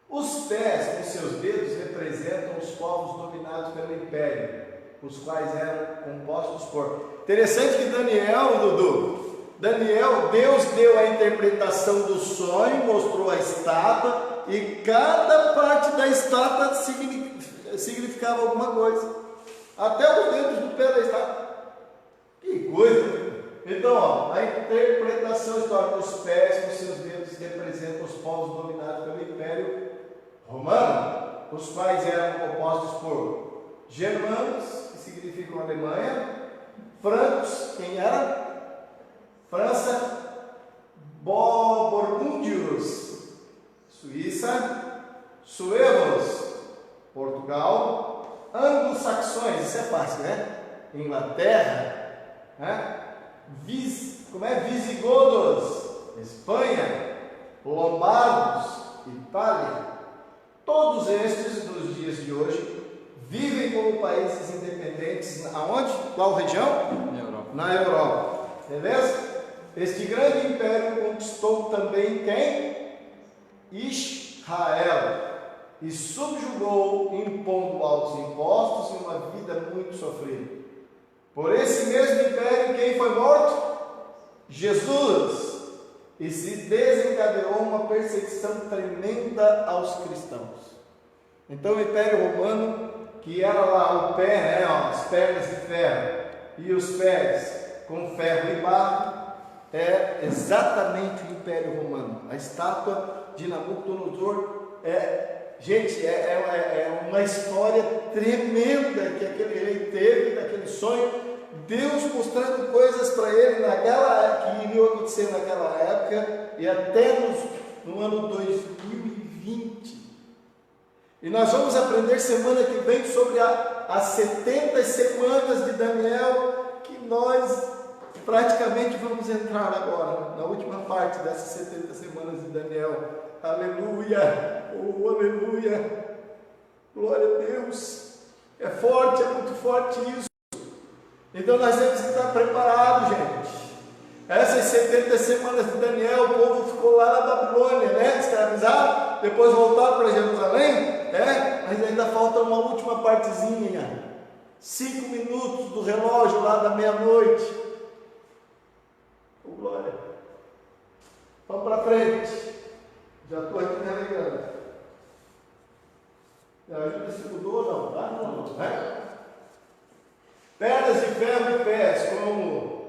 Os pés com seus dedos representam os povos dominados pelo Império, os quais eram compostos por... Interessante que Daniel, Deus deu a interpretação do sonho, mostrou a estátua, e cada parte da estátua significava alguma coisa. Até os dedos do pé da estátua. Que coisa! Então, ó, a interpretação histórica dos pés com seus dedos representam os povos dominados pelo Império Romano, os quais eram compostos por germanos, que significam Alemanha, francos, quem era? França, burgúndios, Suíça, suevos, Portugal, anglo-saxões, isso é fácil, né? Inglaterra, né? Visigodos, Espanha, lombardos, Itália. Todos estes, nos dias de hoje, vivem como países independentes. Aonde? Qual região? Na Europa. Na Europa. Beleza? Este grande império conquistou também quem? Israel. E subjugou, impondo altos impostos e uma vida muito sofrida. Por esse mesmo império, quem foi morto? Jesus. E se desencadeou uma perseguição tremenda aos cristãos. Então o Império Romano, que era lá o pé, né, ó, as pernas de ferro e os pés com ferro e barro, é exatamente o Império Romano. A estátua de Nabucodonosor. Gente, é uma história tremenda que aquele rei teve, daquele sonho, Deus mostrando coisas para ele que iriam acontecer naquela época e até no ano 2020. E nós vamos aprender semana que vem sobre as 70 semanas de Daniel, que nós praticamente vamos entrar agora, na última parte dessas 70 semanas de Daniel. Aleluia, oh aleluia, glória a Deus. É forte, é muito forte isso. Então nós temos que estar preparados, gente. Essas 70 semanas de Daniel, o povo ficou lá na Babilônia, escravizado, depois voltaram para Jerusalém, mas ainda falta uma última partezinha, 5 minutos do relógio lá da meia-noite. Oh, glória. Vamos para frente. Já estou aqui navegando. Me ajuda se mudou ou não? Tá? Não, né? Pernas de ferro e pés, como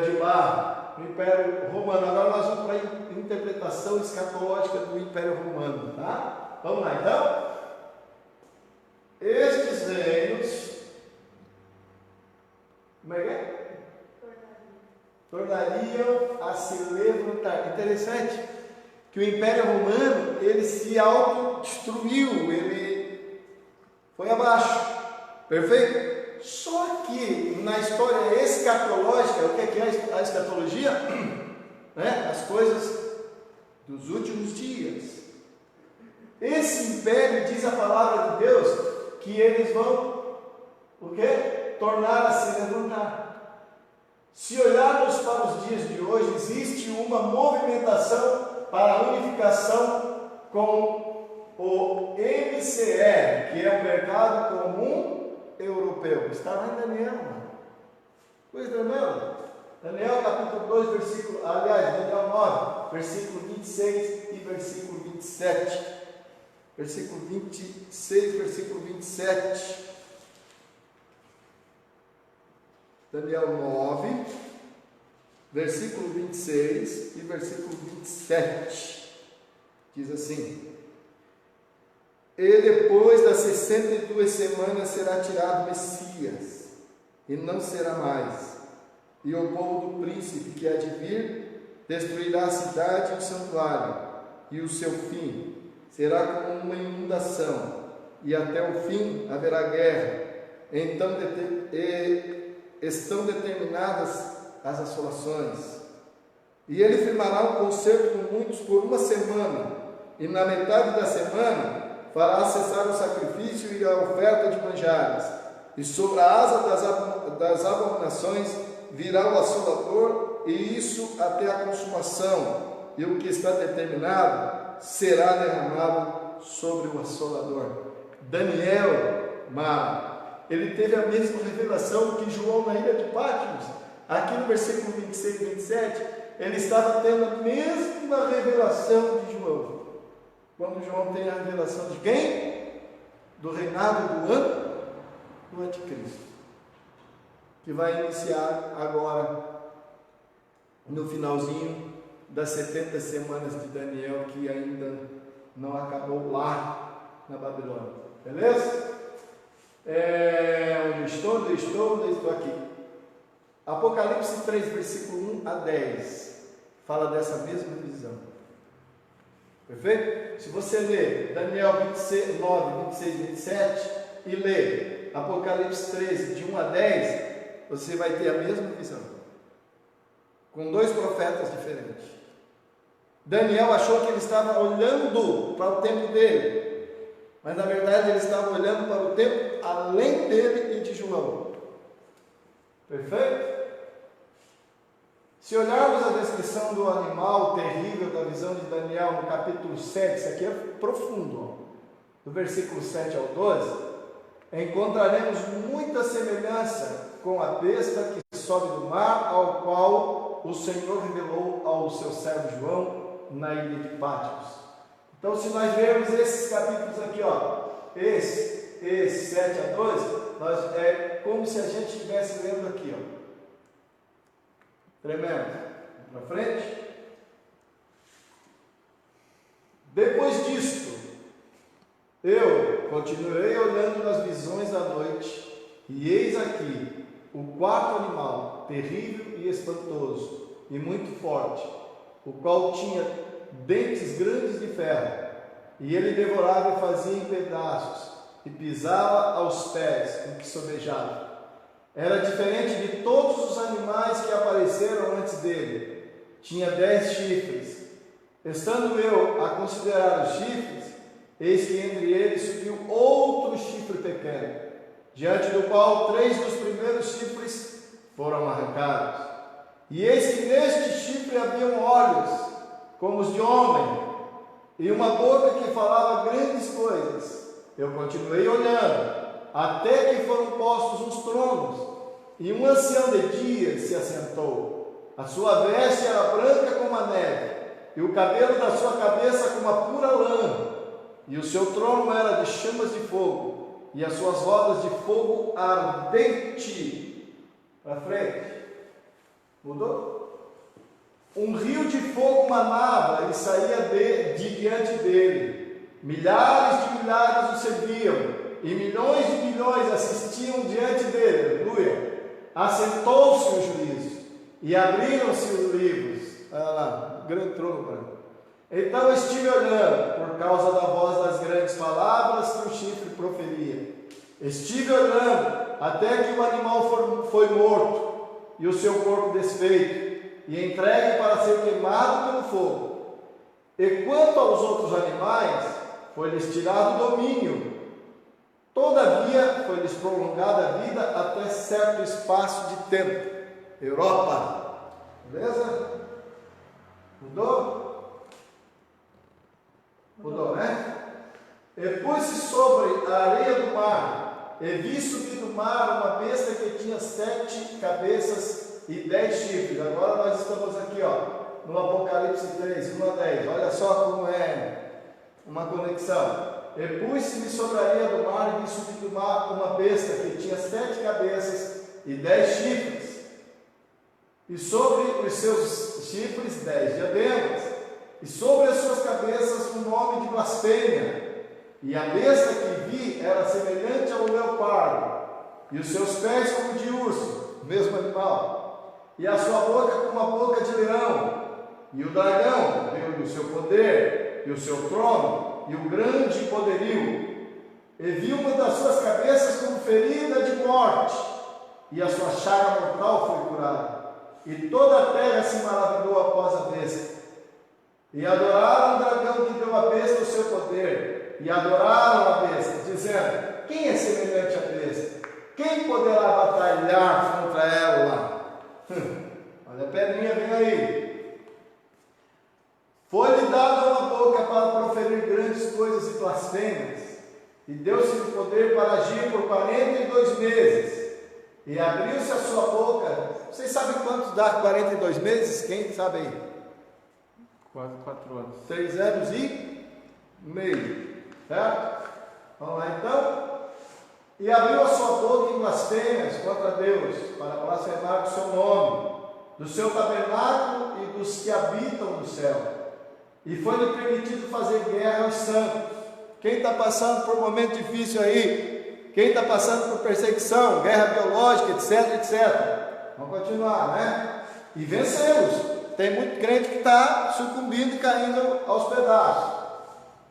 de barro, no Império Romano. Agora nós vamos para a interpretação escatológica do Império Romano, tá? Vamos lá então. Estes reinos, como é que é? Tornariam a se levantar. Interessante que o Império Romano, ele se autodestruiu, ele foi abaixo. Perfeito? Só que na história escatológica, o que é a escatologia? As coisas dos últimos dias. Esse império, diz a palavra de Deus, que eles vão, o quê? Tornar a se levantar. Se olharmos para os dias de hoje, existe uma movimentação para a unificação com o MCE, que é o Mercado Comum Europeu. Está lá em Daniel, mano. Coisa tremenda. Daniel capítulo 2, Daniel 9, versículo 26 e versículo 27. Versículo 26, versículo 27. Daniel 9, versículo 26 e versículo 27. Diz assim: E depois das 62 semanas será tirado o Messias, e não será mais. E o povo do príncipe que há de vir destruirá a cidade e o santuário, e o seu fim será como uma inundação, e até o fim haverá guerra. Então estão determinadas as assolações. E ele firmará um concerto com muitos por uma semana, e na metade da semana fará cessar o sacrifício e a oferta de manjares, e sobre a asa das abominações virá o assolador, e isso até a consumação, e o que está determinado será derramado sobre o assolador. Daniel, ele teve a mesma revelação que João na ilha de Patmos. Aqui no versículo 26 e 27, ele estava tendo a mesma revelação de João. Quando João tem a revelação de quem? Do reinado do anticristo, que vai iniciar agora, no finalzinho das 70 semanas de Daniel, que ainda não acabou lá na Babilônia. Beleza? Onde estou aqui. Apocalipse 3, versículo 1 a 10, fala dessa mesma visão. Perfeito? Se você ler Daniel 9, 26 e 27 e ler Apocalipse 13, de 1 a 10, você vai ter a mesma visão, com dois profetas diferentes. Daniel achou que ele estava olhando para o tempo dele, mas na verdade ele estava olhando para o tempo além dele e de João. Perfeito? Se olharmos a descrição do animal terrível da visão de Daniel no capítulo 7, isso aqui é profundo, do versículo 7 ao 12, encontraremos muita semelhança com a besta que sobe do mar, ao qual o Senhor revelou ao seu servo João na ilha de Patmos. Então, se nós vermos esses capítulos aqui, esse 7 a 12, é como se a gente estivesse lendo aqui, Tremendo. Para frente. continuei olhando nas visões da noite, e eis aqui o quarto animal, terrível e espantoso, e muito forte, o qual tinha dentes grandes de ferro, e ele devorava e fazia em pedaços, e pisava aos pés com que sobejava. Era diferente de todos os animais que apareceram antes dele. Tinha 10 chifres. Estando eu a considerar os chifres, eis que entre eles subiu outro chifre pequeno, diante do qual 3 dos primeiros chifres foram arrancados. E eis que neste chifre haviam olhos, como os de homem, e uma boca que falava grandes coisas. Eu continuei olhando, até que foram postos uns tronos, e um ancião de dias se assentou. A sua veste era branca como a neve, e o cabelo da sua cabeça como a pura lã, e o seu trono era de chamas de fogo, e as suas rodas de fogo ardente. Para frente. Mudou? Um rio de fogo manava e saía de diante dele. Milhares de milhares o serviam, e milhões de milhões assistiam diante dele. Aleluia! Assentou-se o juízo, e abriram-se os livros. Olha lá, grande trono branco. Então estive olhando, por causa da voz das grandes palavras que o chifre proferia. Estive olhando, até que o animal foi morto, e o seu corpo desfeito, e entregue para ser queimado pelo fogo. E quanto aos outros animais, foi-lhes tirado o domínio. Todavia, foi-lhes prolongada a vida até certo espaço de tempo. Europa. Beleza? Mudou? Mudou, né? E pus-se sobre a areia do mar, e vi subir do mar uma besta que tinha 7 cabeças e 10 chifres. Agora nós estamos aqui, ó, no Apocalipse 3, 1 a 10. Olha só como é uma conexão. E pus-me sobre a areia do mar e vi subir do mar uma besta que tinha 7 cabeças e 10 chifres, e sobre os seus chifres 10 diademas, e sobre as suas cabeças um nome de blasfêmia. E a besta que vi era semelhante ao leopardo, e os seus pés como de urso, o mesmo animal, e a sua boca como a boca de leão. E o dragão deu-lhe o seu poder e o seu trono e o grande poderio, e vi uma das suas cabeças como ferida de morte, e a sua chaga mortal foi curada, e toda a terra se maravilhou após a besta, e adoraram o dragão que deu à besta o seu poder, e adoraram a besta, dizendo: quem é semelhante à besta? Quem poderá batalhar contra ela? Olha a pedrinha, vem aí. Foi-lhe dada uma boca para proferir grandes coisas e blasfêmias, e deu-se o poder para agir por 42 meses, e abriu-se a sua boca. Vocês sabem quanto dá 42 meses? Quem sabe aí? Quase 4 anos. 3 anos e meio, certo? Vamos lá então. E abriu a sua boca em blasfêmias contra Deus, para blasfemar o seu nome, do seu tabernáculo e dos que habitam no céu. E foi-lhe permitido fazer guerra aos santos. Quem está passando por um momento difícil aí? Quem está passando por perseguição, guerra biológica, etc, etc. Vamos continuar, né? E vencemos. Tem muito crente que está sucumbindo e caindo aos pedaços.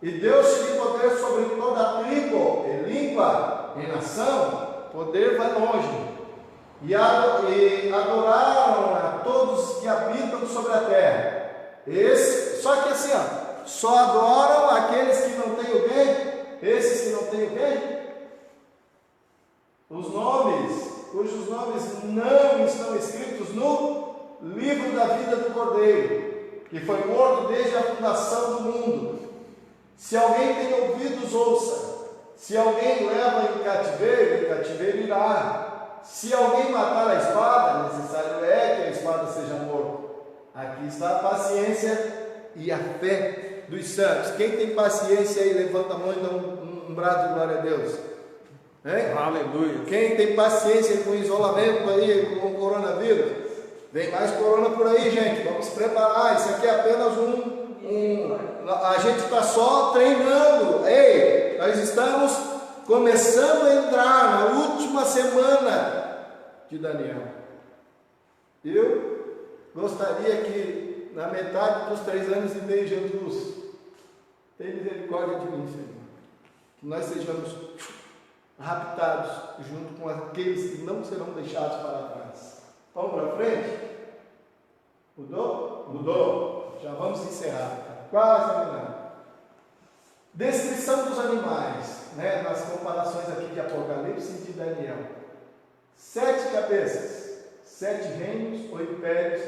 E Deus-lhe poder sobre toda a tribo, e língua, e nação. Poder vai longe. E adoraram a todos que habitam sobre a terra. Só que assim, ó, só adoram aqueles que não têm o quê? Esses que não têm o quê? Os nomes, cujos nomes não estão escritos no livro da vida do Cordeiro, que foi morto desde a fundação do mundo. Se alguém tem ouvidos, ouça. Se alguém leva em cativeiro irá. Se alguém matar a espada, necessário é que a espada seja morta. Aqui está a paciência e a fé dos santos. Quem tem paciência aí, levanta a mão e dá um brado de glória a Deus. Hein? Aleluia. Quem tem paciência com o isolamento aí, com o coronavírus? Vem mais corona por aí, gente. Vamos se preparar. Isso aqui é apenas a gente está só treinando. Ei, nós estamos começando a entrar na última semana de Daniel. Eu gostaria que na metade dos 3 anos e meio, Jesus, tenha misericórdia de mim, Senhor. Que nós sejamos raptados junto com aqueles que não serão deixados para trás. Vamos para frente? Mudou? Mudou. Já vamos encerrar. Quase terminando. Descrição dos animais, né? Nas comparações aqui de Apocalipse e de Daniel. 7 cabeças, 7 reinos ou impérios,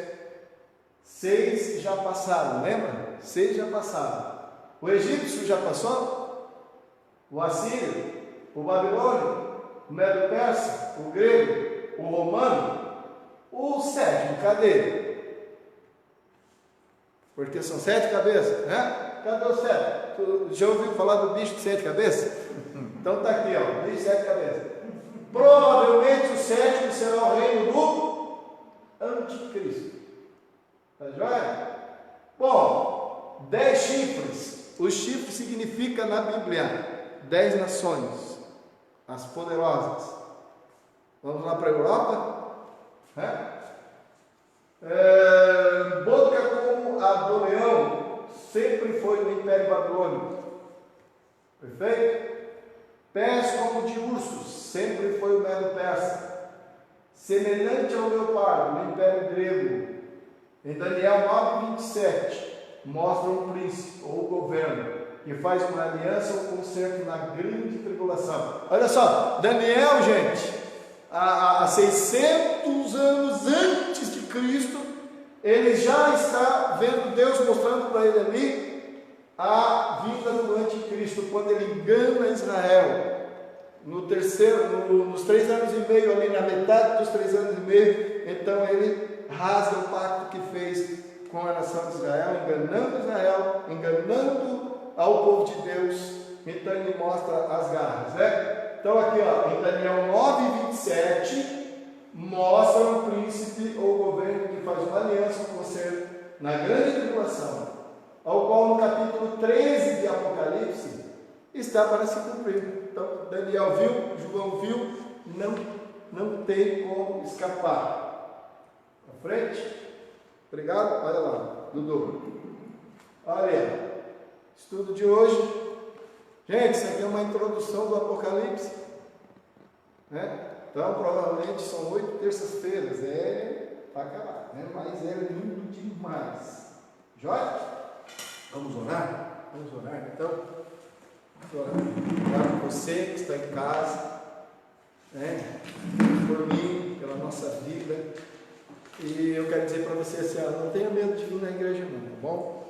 6 já passaram, lembra? 6 já passaram. O egípcio já passou? O assírio? O babilônio? O medo-persa? O grego? O romano? O 7º, cadê? Porque são 7 cabeças, né? Cadê o 7? Tu já ouviu falar do bicho de 7 cabeças? Então está aqui, ó, bicho de 7 cabeças. Provavelmente o 7º será o reino do anticristo. Tá joia? Bom, 10 chifres. Os chifres significa na Bíblia 10 nações, as poderosas. Vamos lá para a Europa? Boca como a do leão, sempre foi no Império Babilônico. Perfeito? Pés como de ursos, sempre foi o Medo-Persa. Semelhante ao leopardo, no Império Grego. Em Daniel 9:27, mostra um príncipe ou governo que faz uma aliança ou concerto na grande tribulação. Olha só, Daniel, gente, há 600 anos antes de Cristo, ele já está vendo Deus mostrando para ele ali a vinda do anticristo, quando ele engana Israel. Nos 3 anos e meio, ali na metade dos 3 anos e meio, então ele rasga o pacto que fez com a nação de Israel, enganando ao povo de Deus. Então ele mostra as garras, né? Então aqui, ó, em Daniel 9:27, mostra um príncipe ou governo que faz uma aliança com você na grande tribulação, ao qual no capítulo 13 de Apocalipse está para se cumprir. Então Daniel viu, João viu, não tem como escapar. Para frente. Obrigado. Olha lá, Dudu. Olha, estudo de hoje. Gente, isso aqui é uma introdução do Apocalipse, né? Então, provavelmente são 8 terças-feiras, para acabar, né? Mas é lindo demais. Jóia? Vamos orar? Vamos orar, então. Vamos orar por você que está em casa, né? Por mim, pela nossa vida. E eu quero dizer para você assim, não tenha medo de vir na igreja não, tá bom?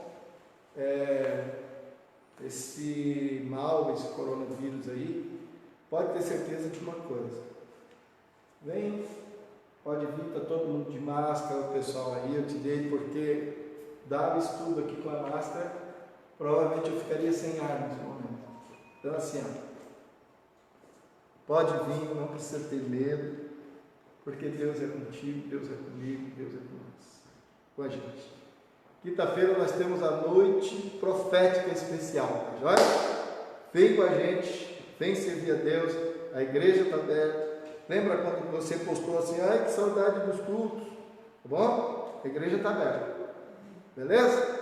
Esse mal, esse coronavírus aí, pode ter certeza de uma coisa. Vem, pode vir, está todo mundo de máscara, o pessoal aí, eu te dei porque dava estudo aqui com a máscara, provavelmente eu ficaria sem ar nesse momento. Então assim, pode vir, não precisa ter medo, porque Deus é contigo, Deus é comigo, Deus é com nós, com a gente. Quinta-feira nós temos a noite profética especial, tá joia? Vem com a gente, vem servir a Deus, a igreja está aberta. Lembra quando você postou assim, ai que saudade dos cultos, tá bom? A igreja está aberta, beleza?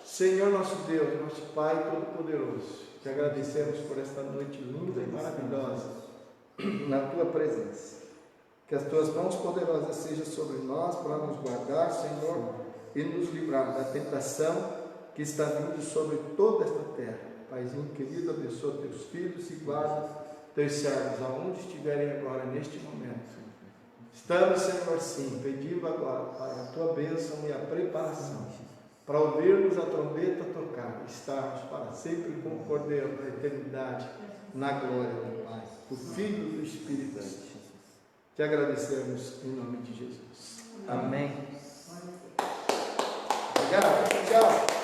Senhor nosso Deus, nosso Pai Todo-Poderoso, te agradecemos por esta noite linda e maravilhosa, na Tua presença. Que as Tuas mãos poderosas sejam sobre nós para nos guardar, Senhor, e nos livrar da tentação que está vindo sobre toda esta terra. Paizinho querido, abençoa Teus filhos e guarda Teus servos, aonde estiverem agora, neste momento. Estamos, Senhor, sim, pedindo agora, Pai, a Tua bênção e a preparação para ouvirmos a trombeta tocar, estarmos para sempre com o Cordeiro da eternidade, na glória do Pai, do Filho e do Espírito Santo. Te agradecemos em nome de Jesus. Amém. Obrigado. Tchau.